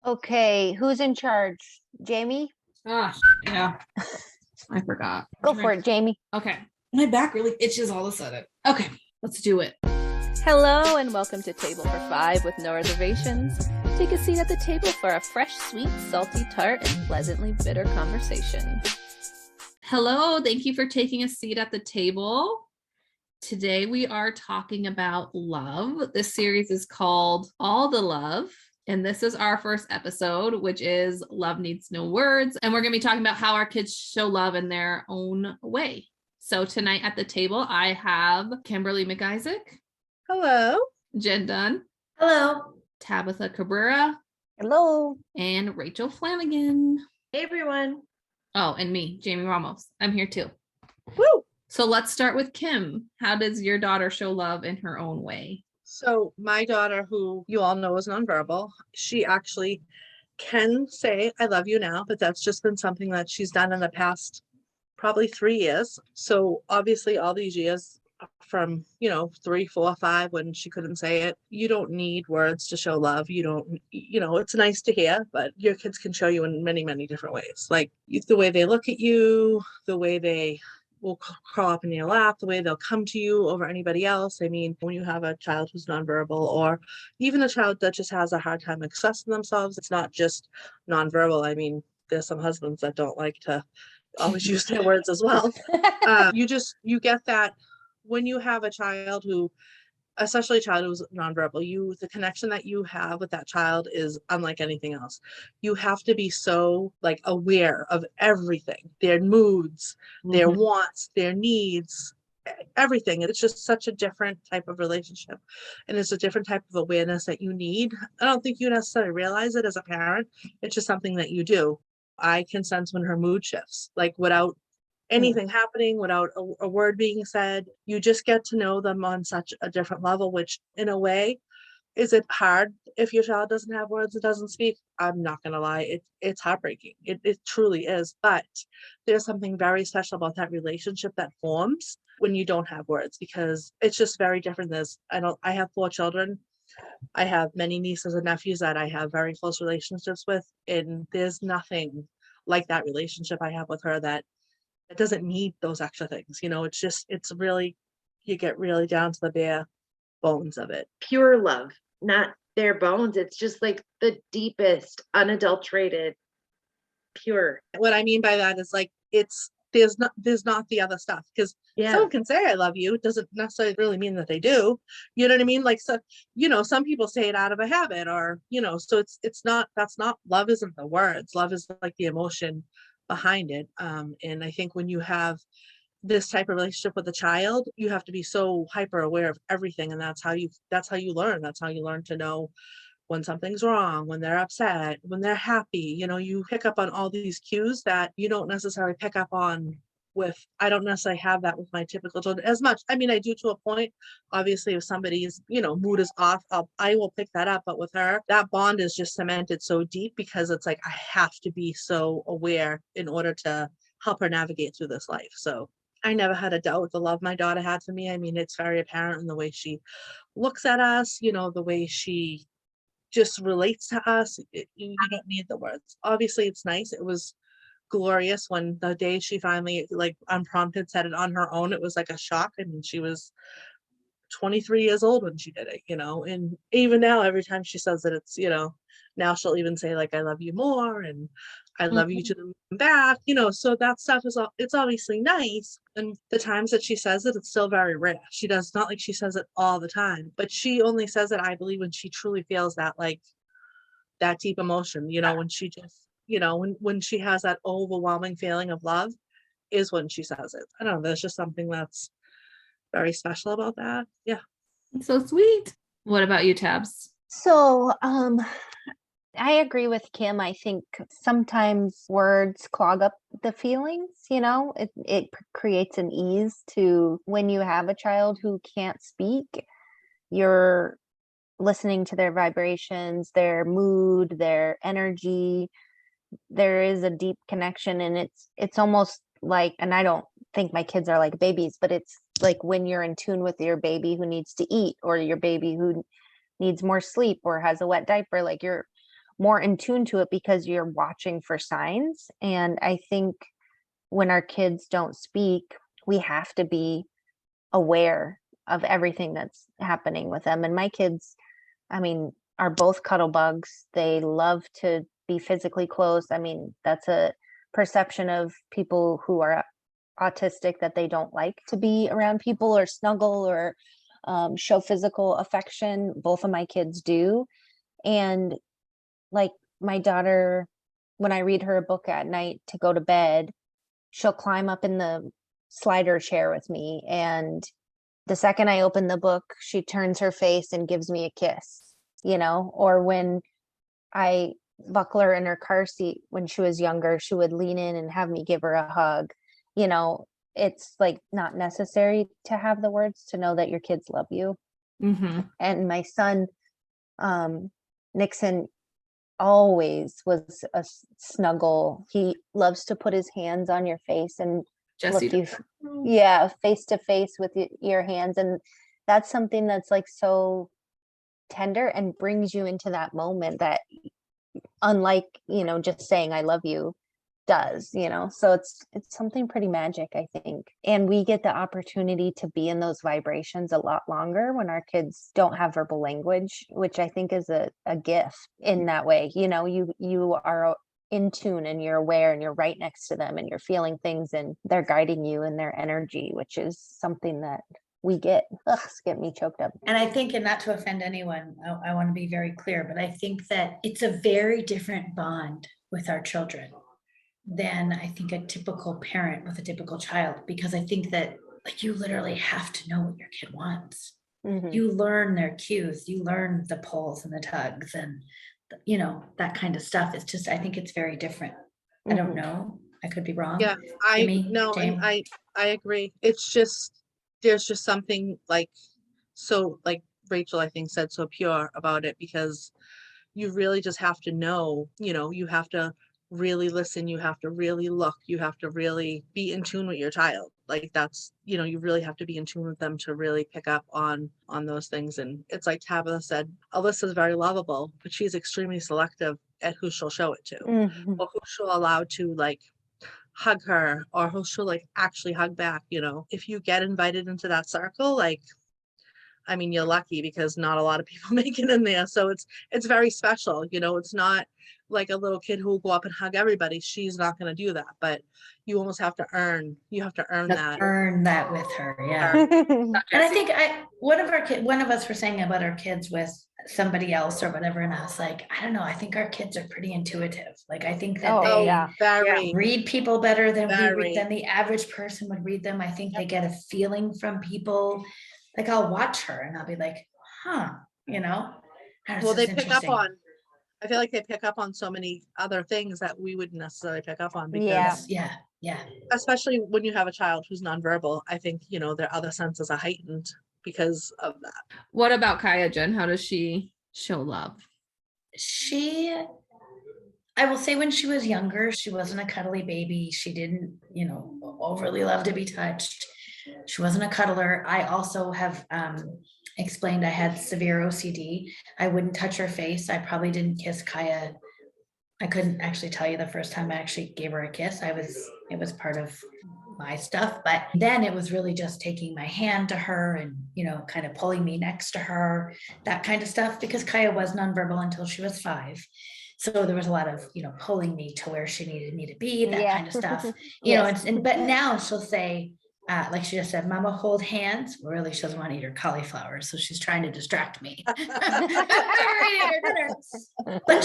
Okay, who's in charge? Jamie? Ah, yeah, I forgot. Go for it, Jamie. Okay. My back really itches all of a sudden. Okay, let's do it. Hello and welcome to Table for Five with no reservations. Take a seat at the table for a fresh, sweet, salty, tart, and pleasantly bitter conversation. Hello, thank you for taking a seat at the table. Today we are talking about love. This series is called All the Love. And this is our first episode, which is Love Needs No Words. And we're going to be talking about how our kids show love in their own way. So tonight at the table, I have Kimberly McIsaac. Hello. Jen Dunn. Hello. Tabitha Cabrera. Hello. And Rachel Flanagan. Hey, everyone. Oh, and me, Jamie Ramos. I'm here too. Woo! So let's start with Kim. How does your daughter show love in her own way? So my daughter, who you all know is nonverbal, she actually can say, I love you now, but that's just been something that she's done in the past probably 3 years. So obviously all these years from, 3, 4, 5, when she couldn't say it, you don't need words to show love. You don't, it's nice to hear, but your kids can show you in many, many different ways. Like the way they look at you, the way they will crawl up in your lap, the way they'll come to you over anybody else. I mean, when you have a child who's nonverbal, or even a child that just has a hard time expressing themselves, it's not just nonverbal. I mean, there's some husbands that don't like to always use their words as well. You get that when you have a child who, especially a child who's nonverbal, the connection that you have with that child is unlike anything else. You have to be so aware of everything, their moods, their wants, their needs, everything. It's just such a different type of relationship. And it's a different type of awareness that you need. I don't think you necessarily realize it as a parent. It's just something that you do. I can sense when her mood shifts, without anything happening, without a word being said. You just get to know them on such a different level, which in a way, is it hard if your child doesn't have words and doesn't speak? I'm not going to lie. It's heartbreaking. It truly is. But there's something very special about that relationship that forms when you don't have words, because it's just very different. I have 4 children. I have many nieces and nephews that I have very close relationships with. And there's nothing like that relationship I have with her that it doesn't need those extra things. It's really, you get really down to the bare bones of it. Pure love, not bare bones. It's just like the deepest, unadulterated, pure. What I mean by that is there's not the other stuff, because someone can say I love you. It doesn't necessarily really mean that they do. You know what I mean? Some people say it out of a habit, or, so that's not, love isn't the words. Love is the emotion behind it. And I think when you have this type of relationship with a child, you have to be so hyper aware of everything. And that's how you learn. That's how you learn to know when something's wrong, when they're upset, when they're happy. You pick up on all these cues that you don't necessarily pick up on I don't necessarily have that with my typical children as much. I mean, I do to a point. Obviously, if somebody's, mood is off, I will pick that up. But with her, that bond is just cemented so deep, because it's I have to be so aware in order to help her navigate through this life. So I never had a doubt with the love my daughter had for me. I mean, it's very apparent in the way she looks at us, the way she just relates to us. You don't need the words. Obviously, it's nice. It was glorious when the day she finally unprompted said it on her own. It was like a shock. I mean, she was 23 years old when she did it, and even now, every time she says it, it's, now she'll even say I love you more, and I love you to the moon and back, so that stuff it's obviously nice. And the times that she says it, it's still very rare. She does not she says it all the time, but she only says it, I believe, when she truly feels that that deep emotion, when she just, when she has that overwhelming feeling of love is when she says it. I don't know. There's just something that's very special about that. Yeah. It's so sweet. What about you, Tabs? So, I agree with Kim. I think sometimes words clog up the feelings, it creates an ease to when you have a child who can't speak, you're listening to their vibrations, their mood, their energy. There is a deep connection, and it's almost and I don't think my kids are like babies, but it's like when you're in tune with your baby who needs to eat, or your baby who needs more sleep or has a wet diaper, you're more in tune to it because you're watching for signs. And I think when our kids don't speak, we have to be aware of everything that's happening with them. And my kids, I mean, are both cuddle bugs. They love to be physically close. I mean, that's a perception of people who are autistic, that they don't like to be around people or snuggle or show physical affection. Both of my kids do. And like my daughter, when I read her a book at night to go to bed, she'll climb up in the slider chair with me. And the second I open the book, she turns her face and gives me a kiss, or when I buckle her in her car seat when she was younger, she would lean in and have me give her a hug. It's like not necessary to have the words to know that your kids love you. Mm-hmm. And my son, Nixon, always was a snuggle. He loves to put his hands on your face and Jesse, look you, face to face with your hands. And that's something that's like so tender and brings you into that moment that, unlike, just saying I love you does, so it's something pretty magic, I think. And we get the opportunity to be in those vibrations a lot longer when our kids don't have verbal language, which I think is a gift in that way. You are in tune and you're aware and you're right next to them and you're feeling things and they're guiding you in their energy, which is something that we get. It's getting me choked up. And I think, and not to offend anyone, I want to be very clear, but I think that it's a very different bond with our children than I think a typical parent with a typical child, because I think that like you literally have to know what your kid wants. Mm-hmm. You learn their cues, you learn the pulls and the tugs and that kind of stuff. It's just, I think it's very different. I don't know. I could be wrong. Yeah, I agree. It's just, there's just something like, so like Rachel, I think, said so pure about it, because you really just have to know, you have to really listen, you have to really look, you have to really be in tune with your child. Like that's, you really have to be in tune with them to really pick up on those things. And it's like Tabitha said, Alyssa's very lovable, but she's extremely selective at who she'll show it to, Mm-hmm. or who she'll allow to like hug her, or who she'll like actually hug back. If you get invited into that circle, like, I mean, you're lucky, because not a lot of people make it in there. So it's very special. It's not like a little kid who will go up and hug everybody. She's not going to do that, but you almost have to earn that. Earn that with her. Yeah. And I think one of us were saying about our kids with somebody else or whatever. And I was like, I don't know. I think our kids are pretty intuitive. Like, I think that they read people better than than the average person would read them. I think they get a feeling from people. Like I'll watch her and I'll be like, Well, they pick up on, I feel like they pick up on so many other things that we wouldn't necessarily pick up on, because yeah. especially when you have a child who's nonverbal, I think, their other senses are heightened because of that. What about Kaya, Jen? How does she show love? I will say when she was younger, she wasn't a cuddly baby. She didn't, overly love to be touched. She wasn't a cuddler. I also have explained I had severe OCD. I wouldn't touch her face. I probably didn't kiss Kaya. I couldn't actually tell you the first time I actually gave her a kiss. It was part of my stuff. But then it was really just taking my hand to her and, kind of pulling me next to her, that kind of stuff, because Kaya was nonverbal until she was 5. So there was a lot of, pulling me to where she needed me to be, that kind of stuff, but now she'll say, like she just said, Mama, hold hands. Really, she doesn't want to eat her cauliflower, so she's trying to distract me. But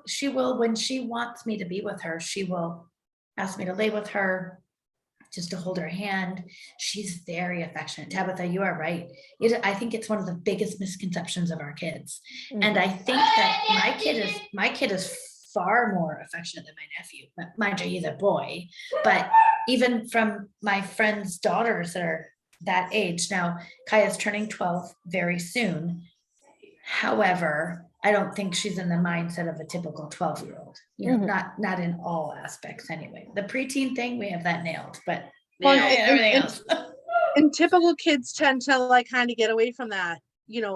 she will, when she wants me to be with her, she will ask me to lay with her, just to hold her hand. She's very affectionate. Tabitha, you are right. I think it's one of the biggest misconceptions of our kids. Mm-hmm. And I think that my kid is far more affectionate than my nephew. Mind you, he's a boy, but even from my friends' daughters that are that age. Now, Kaya's turning 12 very soon. However, I don't think she's in the mindset of a typical 12-year-old, not in all aspects anyway. The preteen thing, we have that nailed, but everything else. And typical kids tend to kind of get away from that,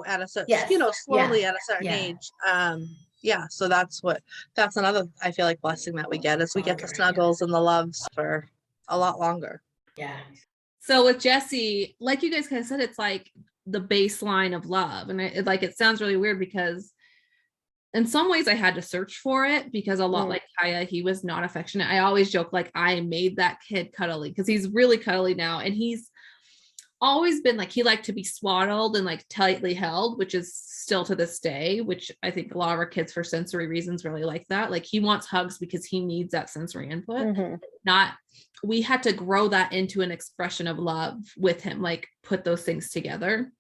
at a certain, slowly at a certain age. yeah, so that's another, I feel like, blessing that we get, is we get the Longer, yeah. snuggles and the loves for a lot longer. Yeah. So with Jesse, like you guys kind of said, it's like the baseline of love. And it sounds really weird because in some ways I had to search for it, because a lot like Kaya, he was not affectionate. I always joke like I made that kid cuddly, because he's really cuddly now. And he's always been like, he liked to be swaddled and like tightly held, which is still to this day, which I think a lot of our kids for sensory reasons really like that. Like he wants hugs because he needs that sensory input. Not, we had to grow that into an expression of love with him, like put those things together.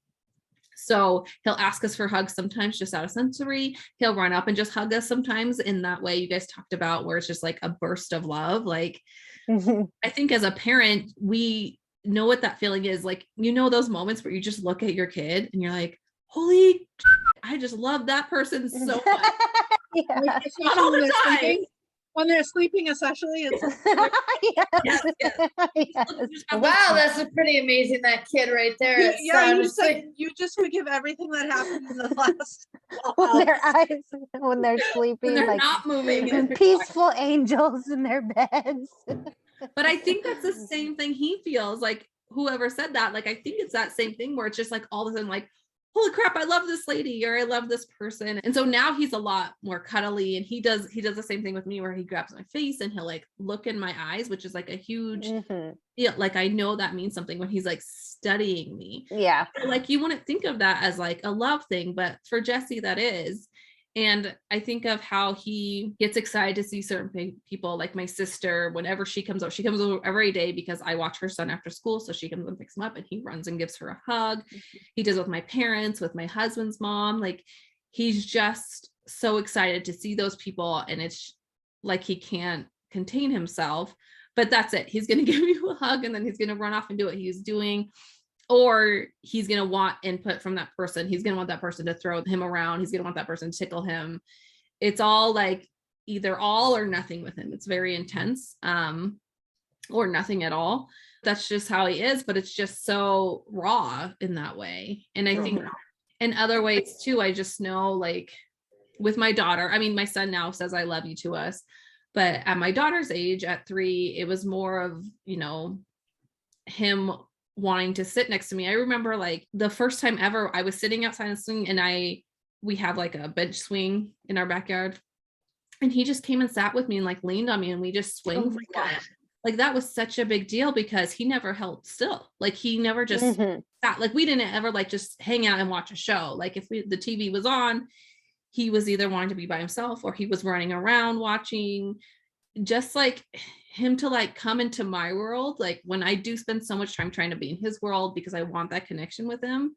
So he'll ask us for hugs sometimes just out of sensory. He'll run up and just hug us sometimes in that way you guys talked about, where it's just like a burst of love. Like I think as a parent, we know what that feeling is. Like, you know, those moments where you just look at your kid and you're like, holy shit, I just love that person so much. Yeah. Like, Not all the time. sleeping, when they're sleeping, especially, it's Yes. Yes. Wow, that's pretty amazing. That kid right there. yeah, It's yeah, honestly- you just forgive everything that happened in the last When their eyes, when they're sleeping, When they're like not moving. peaceful angels in their beds. But I think that's the same thing he feels, like whoever said that. Like, I think it's that same thing where it's just like all of a sudden like, holy crap, I love this lady, or I love this person. And so now he's a lot more cuddly, and he does the same thing with me, where he grabs my face and he'll like look in my eyes, which is like a huge, yeah, like I know that means something when he's like studying me. Yeah. Like you wouldn't think of that as like a love thing, but for Jesse that is. And I think of how he gets excited to see certain people, like my sister. Whenever she comes over every day because I watch her son after school. So she comes and picks him up and he runs and gives her a hug. He does with my parents, with my husband's mom. Like he's just so excited to see those people. And it's like he can't contain himself, but that's it. He's going to give you a hug and then he's going to run off and do what he's doing. Or he's going to want input from that person. He's going to want that person to throw him around. He's going to want that person to tickle him. It's all like either all or nothing with him. It's very intense, or nothing at all. That's just how he is, but it's just so raw in that way. And I think in other ways too, I just know like with my daughter, I mean, my son now says, I love you to us, but at my daughter's age at 3, it was more of, you know, him wanting to sit next to me. I remember like the first time ever I was sitting outside and swing, and we have like a bench swing in our backyard, and he just came and sat with me and like leaned on me and we just swing for a while. Like that was such a big deal because he never held still. Like he never just sat. Like we didn't ever like just hang out and watch a show. Like if the TV was on, he was either wanting to be by himself or he was running around watching. Just like him to like come into my world, like when I do spend so much time trying to be in his world because I want that connection with him,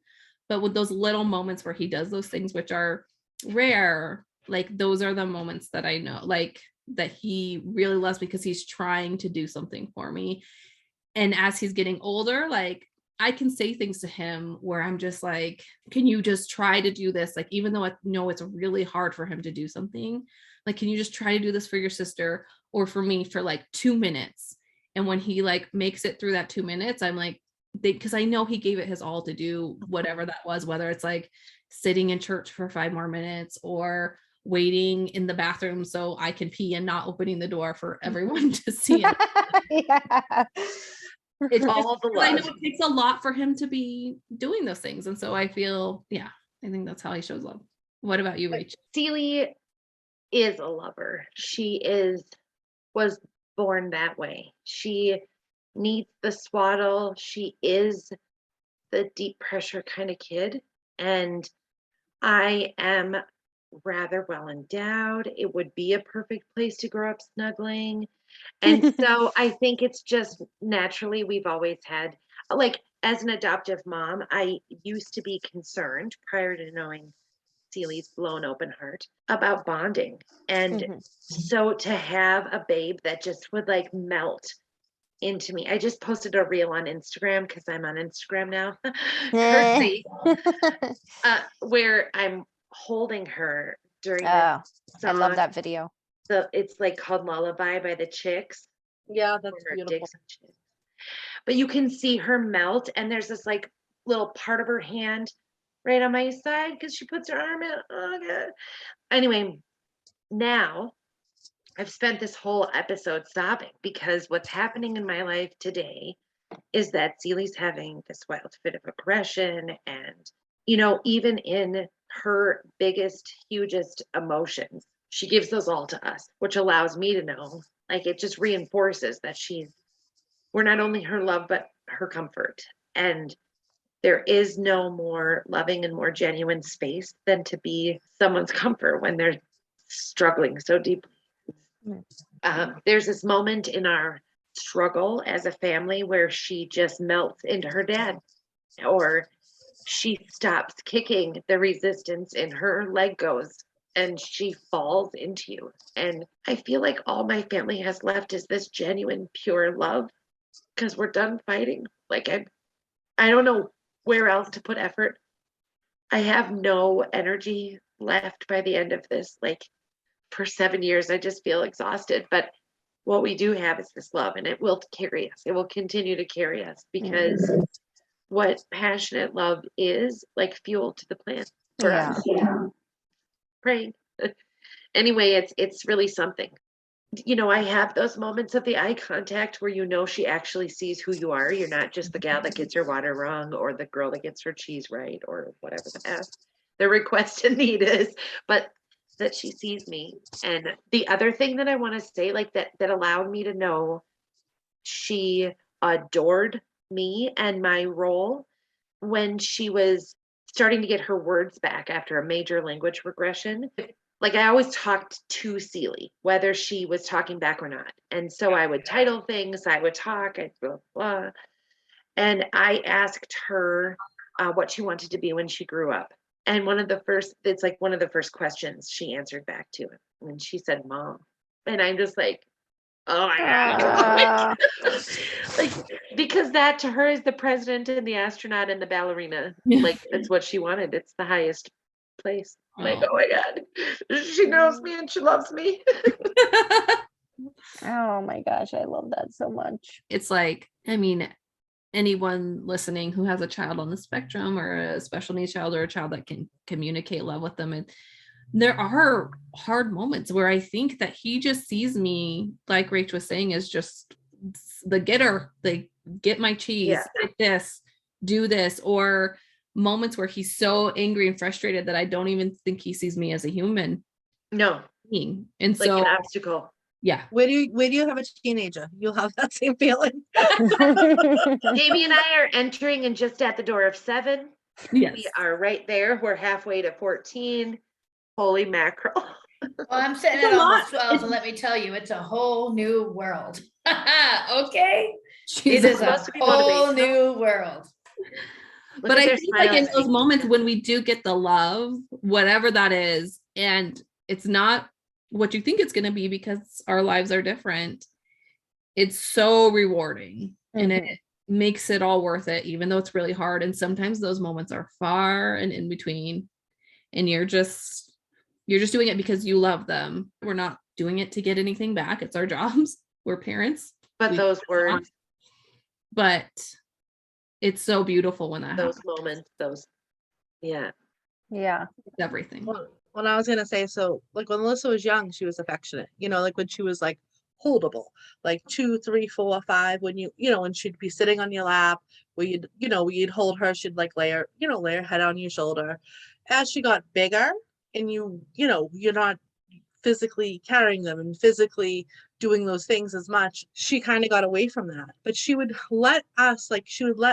but with those little moments where he does those things which are rare, like those are the moments that I know like that he really loves because he's trying to do something for me. And as he's getting older, like I can say things to him where I'm just like, can you just try to do this? Like, even though I know it's really hard for him to do something, like, can you just try to do this for your sister or for me for like 2 minutes? And when he like makes it through that 2 minutes, I'm like, because I know he gave it his all to do whatever that was, whether it's like sitting in church for 5 more minutes or waiting in the bathroom so I can pee and not opening the door for everyone to see it. Yeah. It's All the I know love. it takes a lot for him to be doing those things. And so I feel, yeah, I think that's how he shows love. What about you, Rachel? Celie is a lover. She was born that way. She needs the swaddle. She is the deep pressure kind of kid. And I am rather well endowed. It would be a perfect place to grow up snuggling. And so I think it's just naturally we've always had, like, as an adoptive mom, I used to be concerned prior to knowing Celie's blown open heart about bonding. And so to have a babe that just would like melt into me. I just posted a reel on Instagram because I'm on Instagram now. Curtsy. Where I'm holding her during this I song. love that video. It's like called Lullaby by the Chicks. Yeah, that's Or beautiful. Dixon Chicks. But you can see her melt, and there's this like little part of her hand right on my side because she puts her arm in. Oh god. Anyway, now I've spent this whole episode sobbing because what's happening in my life today is that Celie's having this wild fit of aggression. And, even in her biggest, hugest emotions, she gives those all to us, which allows me to know, like, it just reinforces that we're not only her love, but her comfort. And there is no more loving and more genuine space than to be someone's comfort when they're struggling so deeply. There's this moment in our struggle as a family where she just melts into her dad, or she stops kicking the resistance and her leg goes and she falls into you. And I feel like all my family has left is this genuine, pure love because we're done fighting. Like, I don't know where else to put effort. I have no energy left by the end of this. Like, for 7 years, I just feel exhausted. But what we do have is this love, and it will carry us. It will continue to carry us because what passionate love is, like fuel to the plant for us. Praying. Anyway, it's really something. I have those moments of the eye contact where she actually sees who you are. You're not just the gal that gets her water wrong or the girl that gets her cheese right or whatever the request and need is, but that she sees me. And the other thing that I want to say, like that allowed me to know she adored me and my role when she was starting to get her words back after a major language regression. Like, I always talked to Celie, whether she was talking back or not. And so I would title things, I would talk, I'd blah, blah. And I asked her what she wanted to be when she grew up. And it's like one of the first questions she answered back to it. And she said, Mom. And I'm just like, oh my God. Like, because that to her is the president and the astronaut and the ballerina. Like, that's what she wanted. It's the highest place. Like, oh my God, she knows me and she loves me. Oh my gosh, I love that so much. It's like, I mean, anyone listening who has a child on the spectrum or a special needs child or a child that can communicate love with them, and there are hard moments where I think that he just sees me, like Rach was saying, as just the getter, like, get my cheese, like this, do this, or moments where he's so angry and frustrated that I don't even think he sees me as a human being. And like so an obstacle. Yeah. Where do you have a teenager? You'll have that same feeling. Jamie and I are entering and just at the door of 7. Yes. We are right there. We're halfway to 14. Holy mackerel. Well, I'm sitting at almost 12, and let me tell you, it's a whole new world. Okay? It is a whole new world. But I think, like, in those moments when we do get the love, whatever that is, and it's not what you think it's going to be because our lives are different, it's so rewarding and it makes it all worth it, even though it's really hard. And sometimes those moments are far and in between, and you're just doing it because you love them. We're not doing it to get anything back. It's our jobs. We're parents. But those words. But it's so beautiful when that happens. Those moments, yeah. It's everything. Well, what I was gonna say, so like when Alyssa was young, she was affectionate. Like when she was like holdable, like 2, 3, 4, 5. When when she'd be sitting on your lap, where you'd hold her, she'd like lay her head on your shoulder. As she got bigger, and you're not physically carrying them and physically doing those things as much, she kind of got away from that. But she would let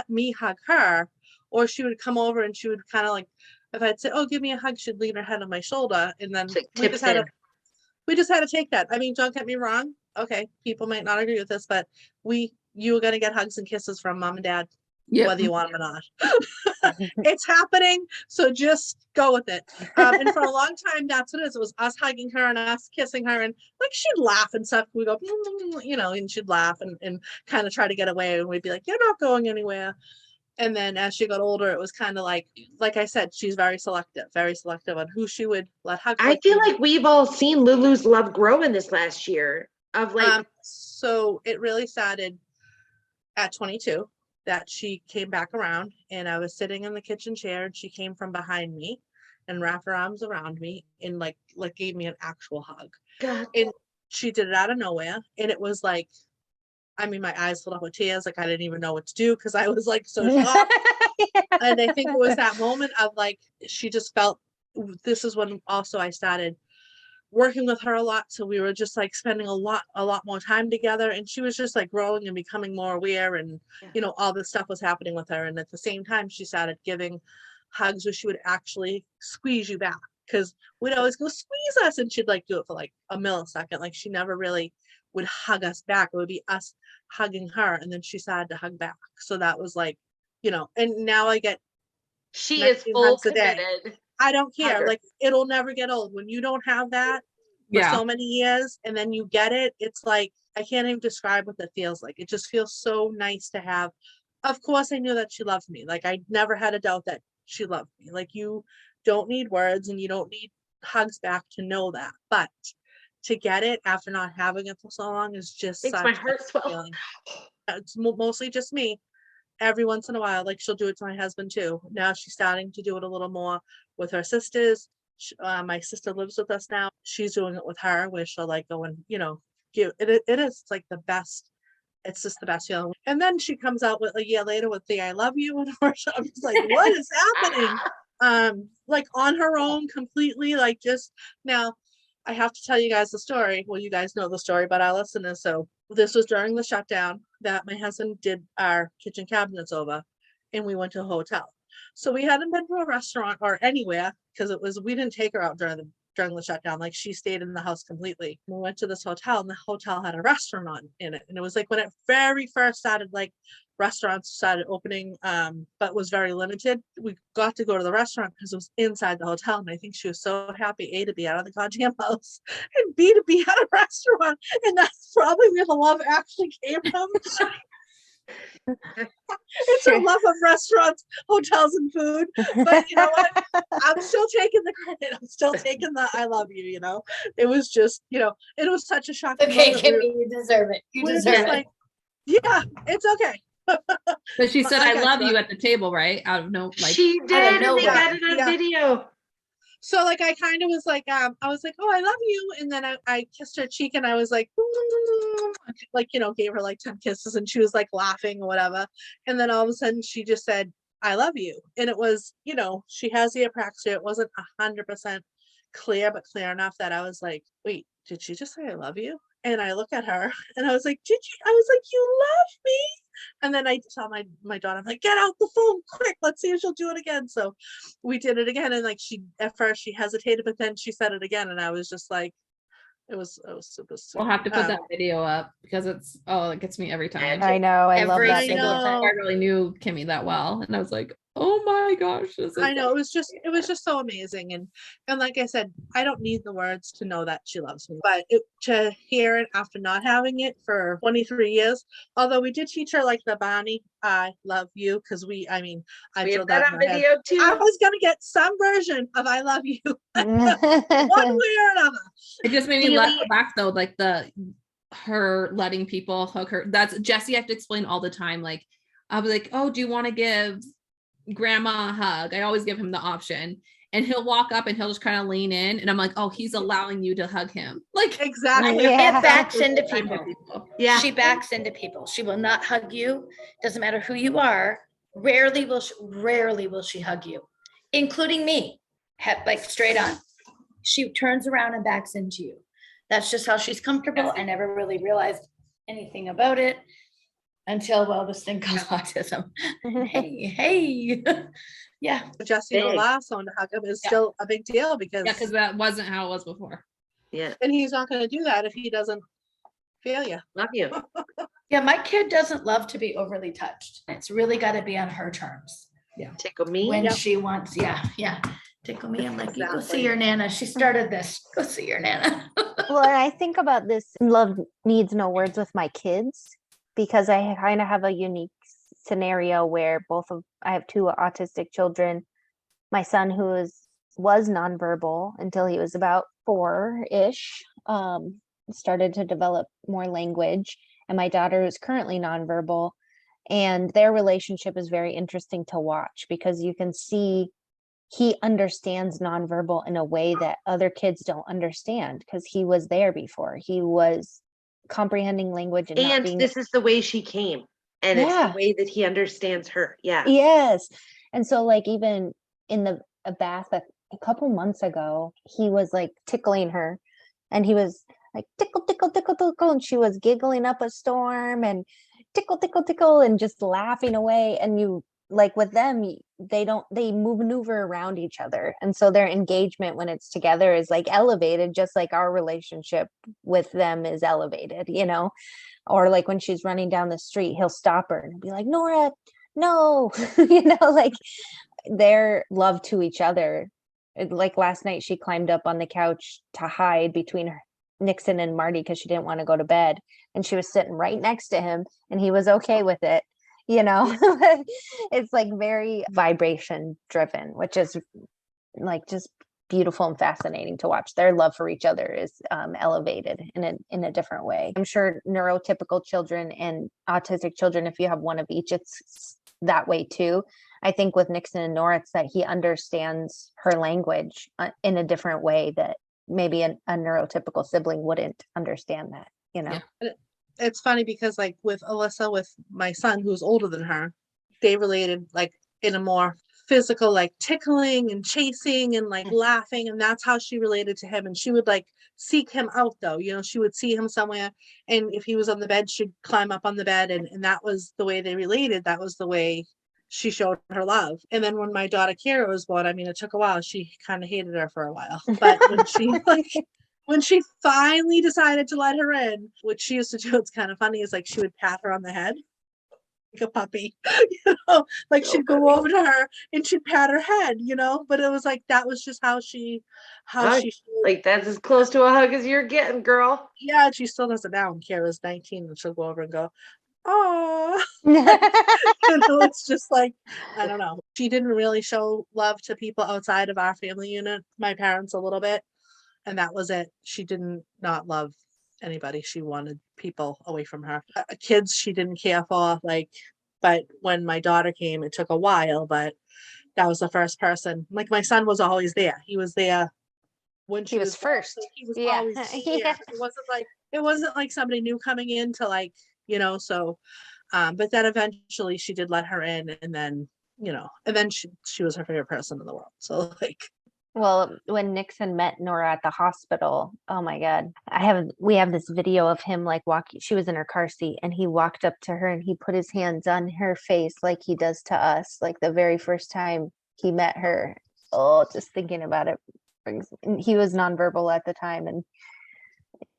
me hug her, or she would come over and she would kind of like, if I'd say, oh, give me a hug, she'd lean her head on my shoulder. And then we just had to take that. I mean, don't get me wrong. Okay, people might not agree with this, but you are going to get hugs and kisses from mom and dad, whether you want them or not. It's happening. So just go with it. And for a long time, that's what it is. It was us hugging her and us kissing her. And like, she'd laugh and stuff. We go, and she'd laugh and kind of try to get away. And we'd be like, you're not going anywhere. And then as she got older, it was kind of like I said, she's very selective on who she would let hug. I feel like we've all seen Lulu's love grow in this last year of like. So it really started at 22 that she came back around, and I was sitting in the kitchen chair and she came from behind me and wrap her arms around me and like gave me an actual hug. God. And she did it out of nowhere. And it was like, I mean, my eyes filled up with tears. Like I didn't even know what to do because I was like so shocked. And I think it was that moment of like, she just felt, this is when also I started working with her a lot. So we were just like spending a lot more time together. And she was just like growing and becoming more aware. And, you know, all this stuff was happening with her. And at the same time, she started giving hugs where she would actually squeeze you back. Because we'd always go squeeze us. And she'd like do it for like a millisecond. Like she never really would hug us back. It would be us hugging her. And then she started to hug back. So that was like, you know, and now I get She is 19 full hugs a day. committed. I don't care. Hugger. Like it'll never get old. When you don't have that for Yeah. so many years and then you get it, it's like, I can't even describe what that feels like. It just feels so nice to have. Of course, I knew that she loved me. Like I never had a doubt that she loved me. Like you don't need words and you don't need hugs back to know that. But to get it after not having it for so long is just Makes such my a heart swell. feeling. It's mostly just me. Every once in a while, like she'll do it to my husband too. Now she's starting to do it a little more with her sisters. My sister lives with us now. She's doing it with her, where she'll like go and, you know, give it. It is like the best. It's just the best feeling. And then she comes out with a year later with the "I love you" and I'm just like, what is happening? Like on her own, completely. Like just now, I have to tell you guys the story. Well, you guys know the story, but our listeners. So this was during the shutdown that my husband did our kitchen cabinets over, and we went to a hotel. So we hadn't been to a restaurant or anywhere because we didn't take her out during the shutdown. Like she stayed in the house completely. We went to this hotel and the hotel had a restaurant in it. And it was like when it very first started, like restaurants started opening, but was very limited. We got to go to the restaurant because it was inside the hotel. And I think she was so happy, A, to be out of the goddamn house and B, to be at a restaurant. And that's probably where the love actually came from. It's a love of restaurants, hotels, and food. But you know what? I'm still taking the credit. I'm still taking the "I love you," you know. It was just, you know, it was such a shocking Okay, moment. Kimmy, you deserve it. You We were deserve just it. like, yeah, it's okay. But she said, I "I got love you. you" at the table, right? Out of no, like She did, and they nowhere. got it on Yeah. video. So like I kind of was like, I was like, "Oh, I love you," and then I kissed her cheek and I was like, like, you know, gave her like 10 kisses and she was like laughing or whatever. And then all of a sudden she just said, "I love you." And it was, you know, she has the apraxia. It wasn't 100% clear, but clear enough that I was like, wait, did she just say "I love you"? And I look at her and I was like, did you? I was like, "You love me?" And then I tell my daughter, I'm like, "Get out the phone quick. Let's see if she'll do it again." So we did it again. And like at first she hesitated, but then she said it again. And I was just like, it was super. we'll have to put that video up because it gets me every time. I know. I love Every that single video. time. I really knew Kimmy that well, and I was like, "Oh my gosh, this is I know, it was just so amazing. And like I said, I don't need the words to know that she loves me, but to hear it after not having it for 23 years, although we did teach her like the Bonnie, "I love you," because I We have drilled that that on in her head. video too. I was gonna get some version of "I love you," one way or another. It just made me Really? laugh back though, like her letting people hug her. That's Jesse. I have to explain all the time. Like I'll be like, "Oh, do you want to give grandma a hug?" I always give him the option, and he'll walk up and he'll just kind of lean in, and I'm like, "Oh, he's allowing you to hug him." Like Exactly. Yeah. It backs into time to people. Yeah. She backs into people. She will not hug you. Doesn't matter who you are. Rarely will she hug you, including me. Like straight on. She turns around and backs into you. That's just how she's comfortable. I never really realized anything about it until, well, this thing called autism. Hey. Yeah. Jesse Big. Olaso to hug him is Yeah. still a big deal because that wasn't how it was before. Yeah. and he's not going to do that if he doesn't feel you. Love you. Yeah, my kid doesn't love to be overly touched. It's really got to be on her terms. Tickle me. When Yep. she wants, yeah. Tickle me. I'm like, you go see Exactly. your Nana. She started this. Go see your Nana. Well, and I think about this love needs no words with my kids because I kind of have a unique scenario where I have two autistic children. My son, who was nonverbal until he was about 4-ish, started to develop more language, and my daughter is currently nonverbal, and their relationship is very interesting to watch because you can see he understands nonverbal in a way that other kids don't understand because he was there before. He was comprehending language and not And being. this is the way she came. And it's the Yeah. way that he understands her. Yeah. Yes. And so like even in the a bath a couple months ago, he was like tickling her and he was like tickle, tickle, tickle, tickle. And she was giggling up a storm and tickle, tickle, tickle, and just laughing away. And you like with them, they maneuver around each other. And so their engagement when it's together is like elevated, just like our relationship with them is elevated, you know? Or like when she's running down the street, he'll stop her and be like, Nora, no, you know, like their love to each other. Like last night, she climbed up on the couch to hide between her, Nixon and Marty because she didn't want to go to bed. And she was sitting right next to him and he was okay with it. You know, it's like very vibration driven, which is like just beautiful and fascinating to watch. Their love for each other is elevated in a different way. I'm sure neurotypical children and autistic children, if you have one of each, it's that way too. I think with Nixon and Nora, it's that he understands her language in a different way that maybe a neurotypical sibling wouldn't understand that, you know? Yeah. It's funny because like with Alyssa, with my son who's older than her, they related like in a more physical, like tickling and chasing and like laughing, and that's how she related to him. And she would like seek him out though, you know, she would see him somewhere, and if he was on the bed, she'd climb up on the bed, and that was the way they related. That was the way she showed her love. And then when my daughter Kira was born, I mean, it took a while. She kind of hated her for a while, but when she like when she finally decided to let her in, what she used to do, it's kind of funny, is like she would pat her on the head like a puppy, you know, like she'd go over to her and she'd pat her head, you know, but it was like, that was just how she Like that's as close to a hug as you're getting, girl. yeah, she still does it now. And Kara's 19 and she'll go over and go, oh, you know, it's just like, I don't know. She didn't really show love to people outside of our family unit, my parents a little bit, and that was it. She didn't not love anybody. She wanted people away from her. Kids she didn't care for, like, but when my daughter came, it took a while, but that was the first person. Like my son was always there. He was there when she He was born, first. so he was Yeah. always there. Yeah. It wasn't like somebody new coming in to like, you know, so but then eventually she did let her in, and then, you know, and then she was her favorite person in the world. So like, Well, when Nixon met Nora at the hospital, oh my God, we have this video of him like walking. She was in her car seat and he walked up to her and he put his hands on her face like he does to us, like the very first time he met her. Oh, just thinking about it and he was nonverbal at the time and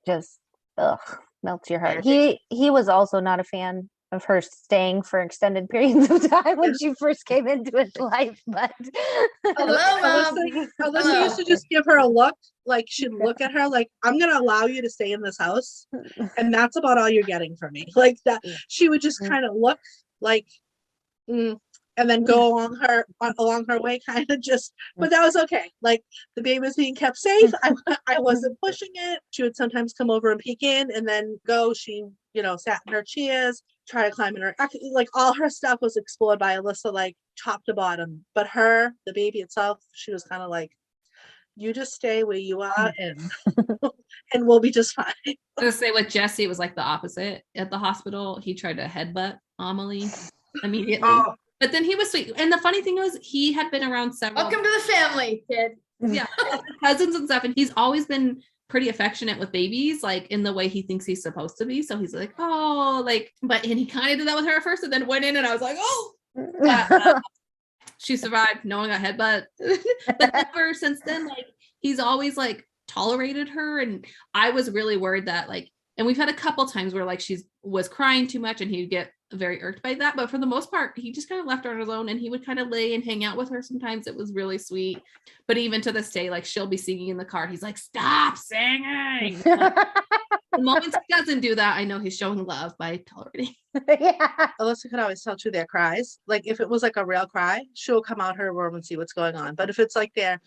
just melts your heart. He was also not a fan of her staying for extended periods of time when she first came into his life, but Alyssa used to just give her a look, like she'd look at her like, I'm gonna allow you to stay in this house, and that's about all you're getting from me. Like that, she would just kind of look like, and then go along her way, kind of just. But that was okay. Like the baby was being kept safe. I wasn't pushing it. She would sometimes come over and peek in, and then go. She, you know, sat in her chairs, try to climb in her. Like all her stuff was explored by Alyssa, like top to bottom. But the baby itself, she was kind of like, you just stay where you are, and and we'll be just fine. I was gonna say with Jesse, it was like the opposite. At the hospital, he tried to headbutt Amelie immediately. Oh. But then he was sweet. And the funny thing was he had been around several. Welcome to the family, kid. Yeah, cousins and stuff. And he's always been pretty affectionate with babies, like in the way he thinks he's supposed to be. So he's like, oh, like, and he kind of did that with her at first and then went in and I was like, oh, she survived. No one got headbutt. But ever since then, like, he's always like tolerated her. And I was really worried that like, and we've had a couple times where like she was crying too much and he'd get very irked by that. But for the most part, he just kind of left her alone and he would kind of lay and hang out with her. Sometimes it was really sweet. But even to this day, like she'll be singing in the car. He's like, stop singing. The moment he doesn't do that, I know he's showing love by tolerating. Yeah. Alyssa could always tell through their cries. Like if it was like a real cry, she'll come out her room and see what's going on. But if it's like they're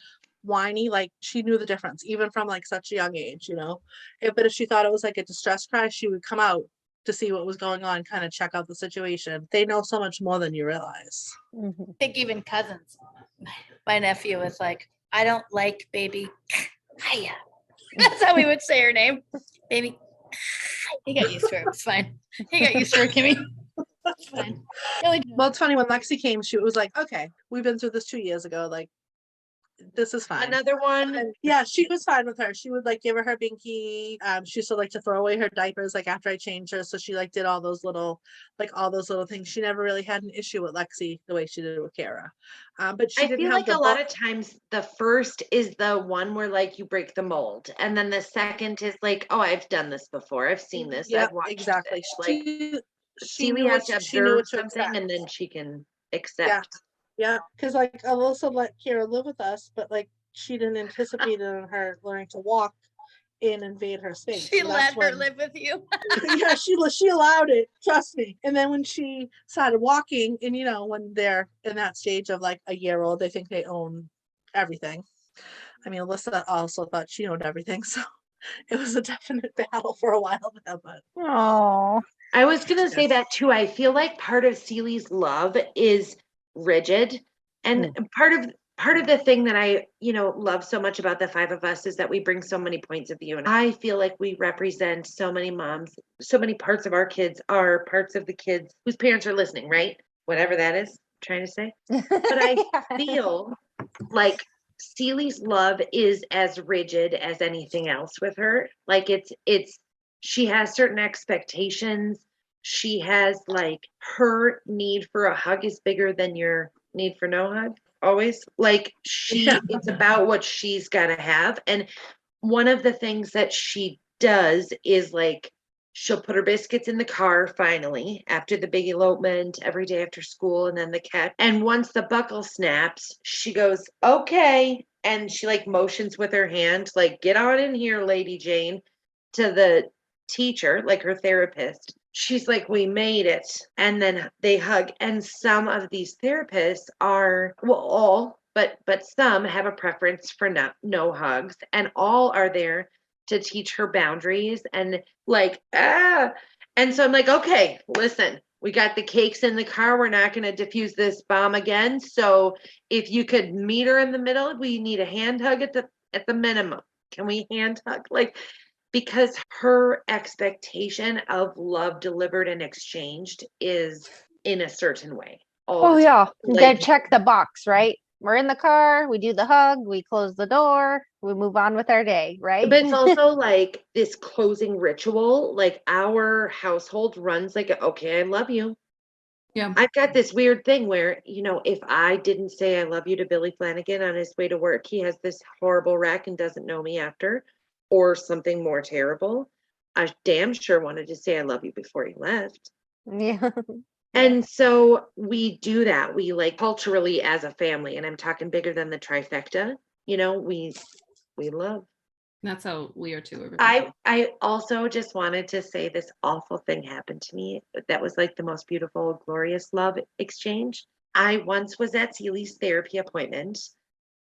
whiny, like she knew the difference, even from like such a young age, you know. But if she thought it was like a distress cry, she would come out to see what was going on, kind of check out the situation. They know so much more than you realize. I think even cousins. my nephew was like, I don't like baby. Hiya. That's how we would say her name. Baby. He got used to it. It was fine. He got used to her, Kimmy. It's fine. Well, it's funny when Lexi came, she was like, okay, we've been through this 2 years ago. Like, this is fine. Another one. And yeah, she was fine with her. She would like give her her binky. She used to like to throw away her diapers like after I changed her. So she like did all those little things. She never really had an issue with Lexi the way she did it with Kara. But she I didn't feel have like the a lot of times the first is the one where like you break the mold, and then the second is like, oh, I've done this before. I've seen this. Yeah, I've watched exactly. this. Like She Celie knew has what to she knew observe what to something, and expect. then she can accept. Yeah, because like Alyssa let Kira live with us, but like she didn't anticipate her learning to walk and invade her space. She So let that's her when, live with you. yeah, she allowed it. Trust me. And then when she started walking, and when they're in that stage of like a year old, they think they own everything. I mean, Alyssa also thought she owned everything, so it was a definite battle for a while there. But Oh, I was gonna say that too. I feel like part of Celie's love is rigid, and part of the thing that I love so much about the five of us is that we bring so many points of view, and I feel like we represent so many moms. So many parts of our kids are parts of the kids whose parents are listening, right? Whatever that is, I'm trying to say. But I feel like Celie's love is as rigid as anything else with her. Like it's she has certain expectations. She has like her need for a hug is bigger than your need for no hug. Always. Like it's about what she's got to have. And one of the things that she does is like she'll put her biscuits in the car finally after the big elopement every day after school, and then the cat. And once the buckle snaps, she goes, okay. And she like motions with her hand, like, get on in here, Lady Jane, to the teacher, like her therapist. She's like, we made it. And then they hug. And some of these therapists are, well, all, but some have a preference for no hugs, and all are there to teach her boundaries and like, and so I'm like, okay, listen, we got the cakes in the car, we're not going to diffuse this bomb again, so if you could meet her in the middle, we need a hand hug at the minimum. Can we hand hug? Like, because her expectation of love delivered and exchanged is in a certain way all oh the time. yeah. They Like, check the box, right? We're in the car, we do the hug, we close the door, we move on with our day, right? but it's also like this closing ritual. Like our household runs like, okay, I love you. Yeah. I've got this weird thing where, if I didn't say I love you to Billy Flanagan on his way to work, he has this horrible wreck and doesn't know me after, or something more terrible. I damn sure wanted to say I love you before he left. Yeah. And so we do that. We like culturally as a family, and I'm talking bigger than the trifecta, we love. That's how we are too. I also just wanted to say this awful thing happened to me that was like the most beautiful, glorious love exchange. I once was at Celie's therapy appointment.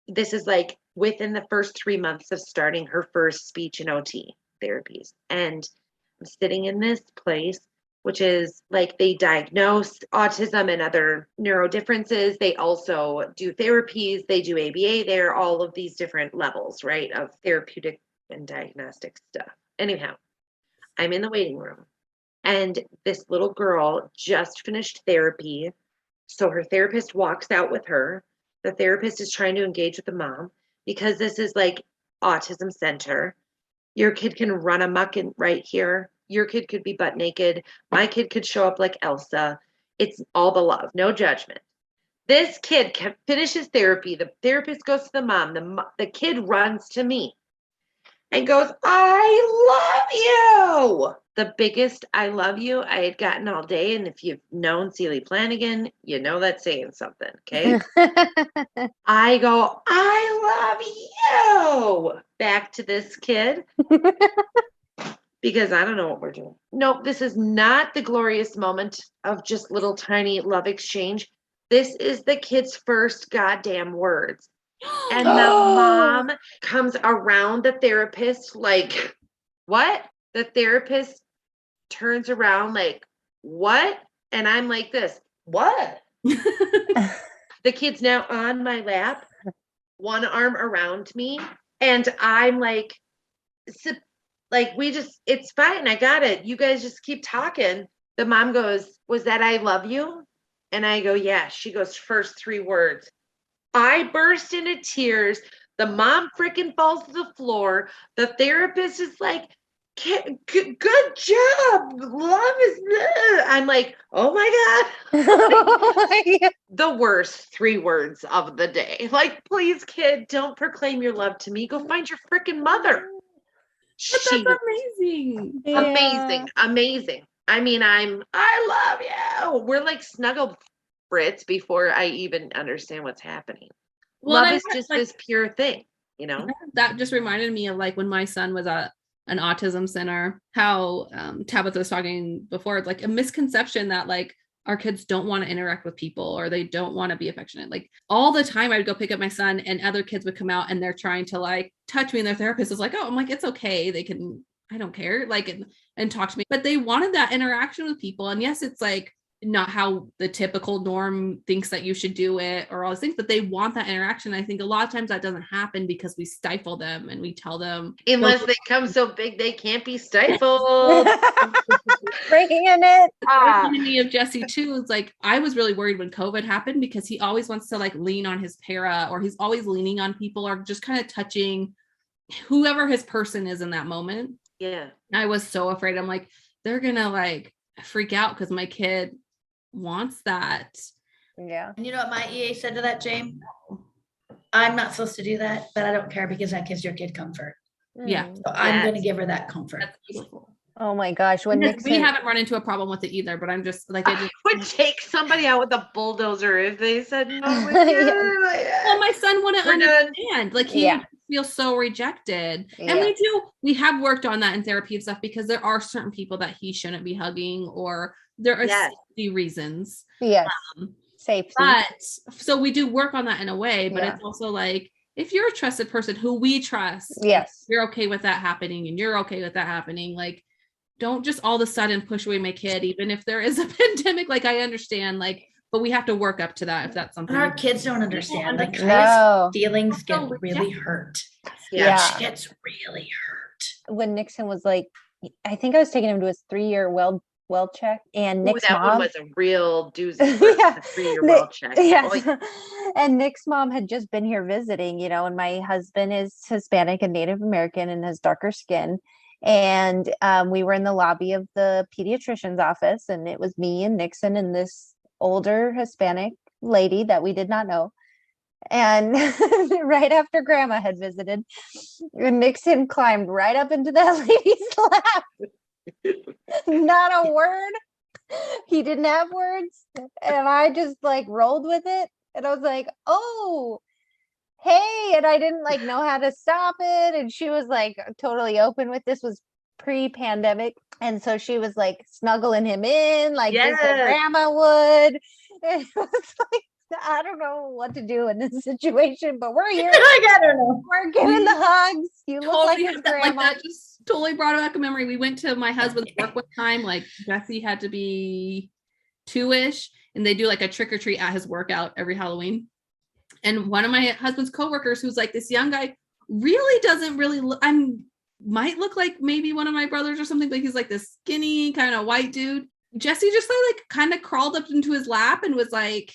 This is like within the first 3 months of starting her first speech and OT therapies. And I'm sitting in this place, which is like they diagnose autism and other neuro differences. They also do therapies, they do ABA there, all of these different levels, right, of therapeutic and diagnostic stuff. Anyhow, I'm in the waiting room, and this little girl just finished therapy. So her therapist walks out with her. The therapist is trying to engage with the mom because this is like autism center. Your kid can run amok right here. Your kid could be butt naked. My kid could show up like Elsa. It's all the love, no judgment. This kid finishes therapy. The therapist goes to the mom. The kid runs to me and goes, I love you. The biggest I love you I had gotten all day. And if you've known Celie Flanagan, you know that's saying something. Okay. I go, I love you. Back to this kid. Because I don't know what we're doing. Nope, this is not the glorious moment of just little tiny love exchange. This is the kid's first goddamn words. And the mom comes around the therapist like, what? The therapist turns around like, what? And I'm like this, what? The kid's now on my lap, one arm around me, and I'm like, it's fine. I got it. You guys just keep talking. The mom goes, was that I love you? And I go, yeah. She goes, first 3 words. I burst into tears. The mom freaking falls to the floor. The therapist is like, good job. Love is bleh. I'm like, oh my God. Oh my God. The worst 3 words of the day. Like, please, kid, don't proclaim your love to me. Go find your freaking mother. But that's amazing. Amazing. I mean, I love you. We're like snuggle Brits before I even understand what's happening. Well, Love is just this pure thing, you know? That just reminded me of like when my son was at an autism center, how Tabitha was talking before, it's like a misconception that like our kids don't want to interact with people or they don't want to be affectionate. Like all the time I would go pick up my son and other kids would come out and they're trying to like touch me and their therapist is like, oh, I'm like, it's okay. They can, I don't care. Like, and talk to me, but they wanted that interaction with people. And yes, it's like not how the typical norm thinks that you should do it or all these things, but they want that interaction. I think a lot of times that doesn't happen because we stifle them and we tell them. Unless they come so big, they can't be stifled. Breaking in it. Reminded me of Jesse too. It's like, I was really worried when COVID happened because he always wants to like lean on his para or he's always leaning on people or just kind of touching whoever his person is in that moment. Yeah. I was so afraid. I'm like, they're gonna like freak out because my kid wants that. Yeah. And you know what my EA said to that, James? I'm not supposed to do that, but I don't care because that gives your kid comfort. Yeah. So I'm going to give her that comfort. That's beautiful. Oh my gosh. When Because Nixon, we haven't run into a problem with it either, but I'm just like, I would take somebody out with a bulldozer if they said no with you. well, my son wouldn't We're done. understand. Like he would feel so rejected. And we have worked on that in therapy and stuff because there are certain people that he shouldn't be hugging or there are safety reasons. Yes. Safety. But so we do work on that in a way, but it's also like, if you're a trusted person who we trust, yes, you're okay with that happening and you're okay with that happening. Like, don't just all of a sudden push away my kid, even if there is a pandemic. Like, I understand, like, but we we work up to that if that's something. Our kids don't understand. Like, no. feelings get really hurt. Yeah. She gets really hurt. When Nixon was like, I think I was taking him to his 3-year well check, and Nick's that mom one was a real doozy for a 3-year well check. Yes. And Nick's mom had just been here visiting, you know, and my husband is Hispanic and Native American and has darker skin. And we were in the lobby of the pediatrician's office, and it was me and Nixon and this older Hispanic lady that we did not know. And right after Grandma had visited, Nixon climbed right up into that lady's lap. Not a word. He didn't have words. And I just like rolled with it. And I was like, oh, hey. And I didn't like know how to stop it. And she was like totally open with this. Was pre-pandemic. And so she was like snuggling him in like just like Grandma would. And it was like, I don't know what to do in this situation, but we're here. I don't know. We're giving the hugs. You look like his grandma. Like that just totally brought back a memory. We went to my husband's work one time. Like Jesse had to be 2-ish, and they do like a trick or treat at his workout every Halloween. And one of my husband's coworkers, who's like this young guy, really doesn't really look. Might look like maybe one of my brothers or something, but he's like this skinny kind of white dude. Jesse just like kind of crawled up into his lap and was like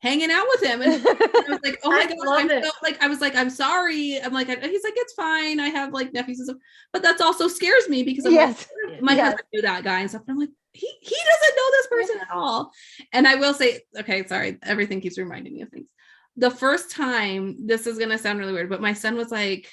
hanging out with him, and I was like, oh my gosh, I was like, I'm sorry. I'm like, he's like, it's fine. I have like nephews and stuff, but that's also scares me because I'm like, my husband knew that guy and stuff. And I'm like, he doesn't know this person at all. And I will say, okay, sorry, everything keeps reminding me of things. The first time, this is gonna sound really weird, but my son was like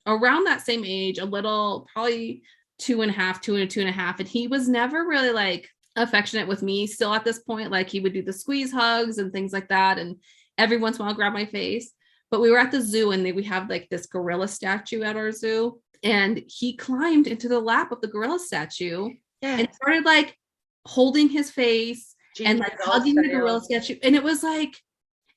around that same age, a little, probably 2.5, and he was never really like affectionate with me still at this point. Like he would do the squeeze hugs and things like that, and every once in a while grab my face. But we were at the zoo, and we have like this gorilla statue at our zoo, and he climbed into the lap of the gorilla statue and started like holding his face and like hugging the gorilla statue. And it was like,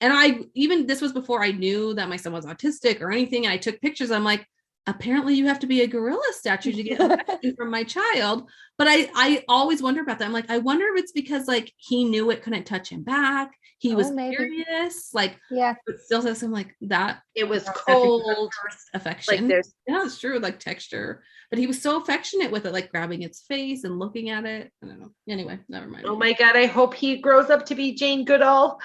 and this was before I knew that my son was autistic or anything, and I took pictures. I'm like, apparently you have to be a gorilla statue to get affection from my child. But I always wonder about that. I'm like, I wonder if it's because like he knew it couldn't touch him back. He was maybe. curious, like, Yeah. but still says something like that. It was That's cold. first affection. Like Yeah, it's true, like texture. But he was so affectionate with it, like grabbing its face and looking at it. I don't know. Anyway, never mind. Oh my God, I hope he grows up to be Jane Goodall.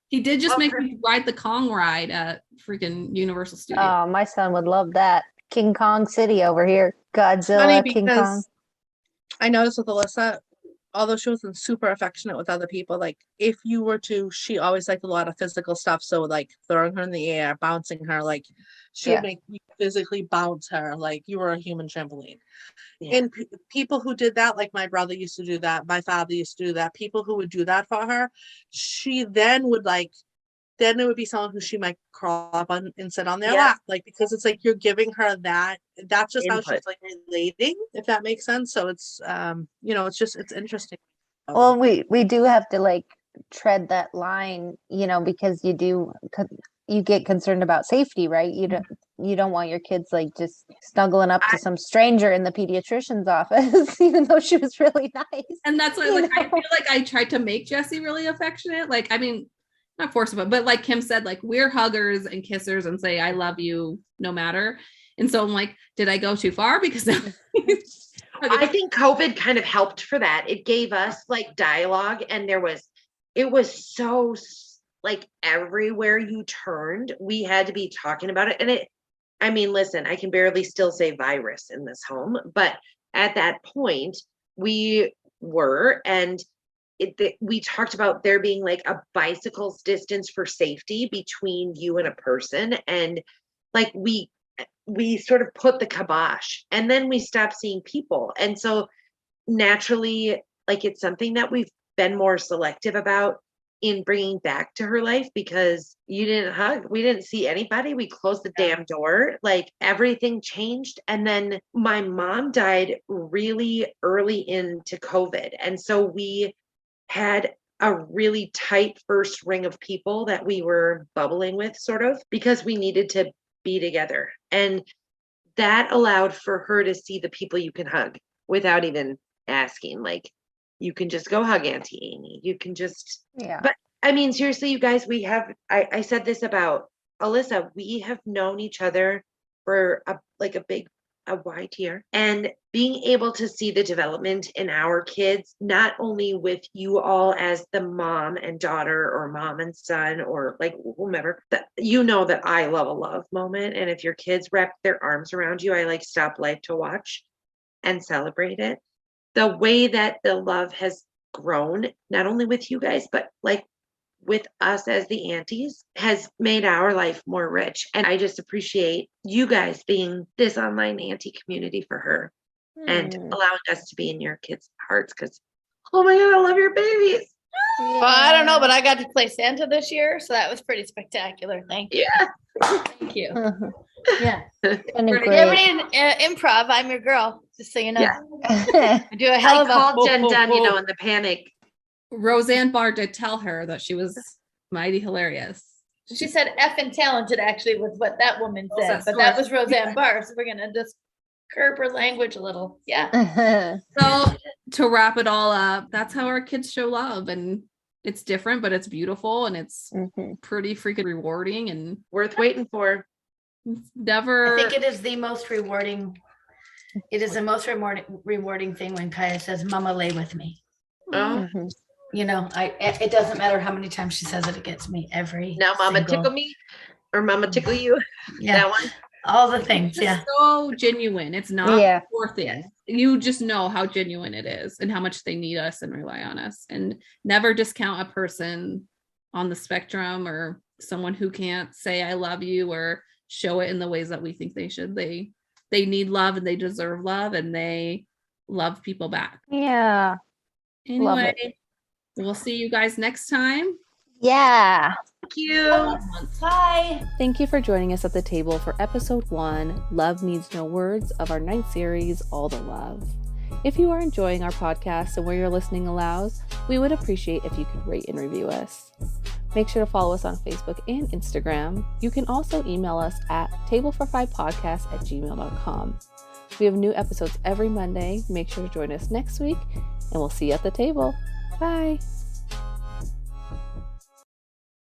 He did just make me ride the Kong ride at freaking Universal Studios. Oh, my son would love that. King Kong City over here. Godzilla, King Kong. I noticed with Alyssa, although she wasn't super affectionate with other people, like if you were to, she always liked a lot of physical stuff. So like throwing her in the air, bouncing her, like she would make you physically bounce her like you were a human trampoline. Yeah. And people who did that, like my brother used to do that, my father used to do that, people who would do that for her, she then would like, then it would be someone who she might crawl up on and sit on their lap, like, because it's like you're giving her that, that's just input. How she's like relating, if that makes sense. So it's you know, it's interesting. Well, we do have to like tread that line, you know, because you get concerned about safety, right? You don't want your kids like just snuggling up to some stranger in the pediatrician's office, even though she was really nice. And that's why like I feel like I tried to make Jessie really affectionate. Like, I mean, not forceful, but like Kim said, like we're huggers and kissers and say I love you no matter. And so I'm like, did I go too far? Because I think COVID kind of helped for that. It gave us like dialogue, and it was so like everywhere you turned, we had to be talking about it. And I mean, listen, I can barely still say virus in this home, but at that point we were, and we talked about there being like a bicycle's distance for safety between you and a person. And like, we sort of put the kibosh, and then we stopped seeing people. And so naturally, like, it's something that we've been more selective about in bringing back to her life, because you didn't hug, we didn't see anybody, we closed the damn door, like everything changed. And then my mom died really early into COVID, and so we had a really tight first ring of people that we were bubbling with, sort of, because we needed to be together. And that allowed for her to see the people you can hug without even asking. Like, you can just go hug Auntie Amy. You can just, but I mean, seriously, you guys, I said this about Alyssa, we have known each other for a wide year, and being able to see the development in our kids, not only with you all as the mom and daughter or mom and son or like whomever, that you know that I love a love moment. And if your kids wrap their arms around you, I like stop life to watch and celebrate it. The way that the love has grown, not only with you guys, but like with us as the aunties, has made our life more rich. And I just appreciate you guys being this online auntie community for her and allowing us to be in your kids' hearts, because, oh my God, I love your babies. Well, I don't know, but I got to play Santa this year, so that was pretty spectacular. Thank you. Yeah. Thank you. Yeah. Everybody in improv, I'm your girl, just so you know. Yeah. I do a hell of a called Jen Dunn, you know, in the panic. Roseanne Barr did tell her that she was mighty hilarious. She said effing talented, actually, with what that woman said, but that was Roseanne Barr, so we're gonna just curb her language a little. Yeah. So to wrap it all up, that's how our kids show love, and it's different, but it's beautiful, and it's pretty freaking rewarding and worth waiting for. Never. I think it is the most rewarding. It is the most rewarding thing when Kaya says, "Mama, lay with me." Oh. You know, it doesn't matter how many times she says it, it gets me every. Now, Mama tickle me, or Mama tickle you. Yeah, that one. All the things. It's so genuine. It's not worth it. You just know how genuine it is and how much they need us and rely on us. And never discount a person on the spectrum or someone who can't say I love you or show it in the ways that we think they should. They need love, and they deserve love, and they love people back. Yeah. Anyway, we'll see you guys next time. Yeah. Thank you. Bye. Thank you for joining us at the table for episode 1, Love Needs No Words, of our 9th series, All the Love. If you are enjoying our podcast and where you're listening allows, we would appreciate if you could rate and review us. Make sure to follow us on Facebook and Instagram. You can also email us at tablefor5podcast@gmail.com. We have new episodes every Monday. Make sure to join us next week, and we'll see you at the table. Bye.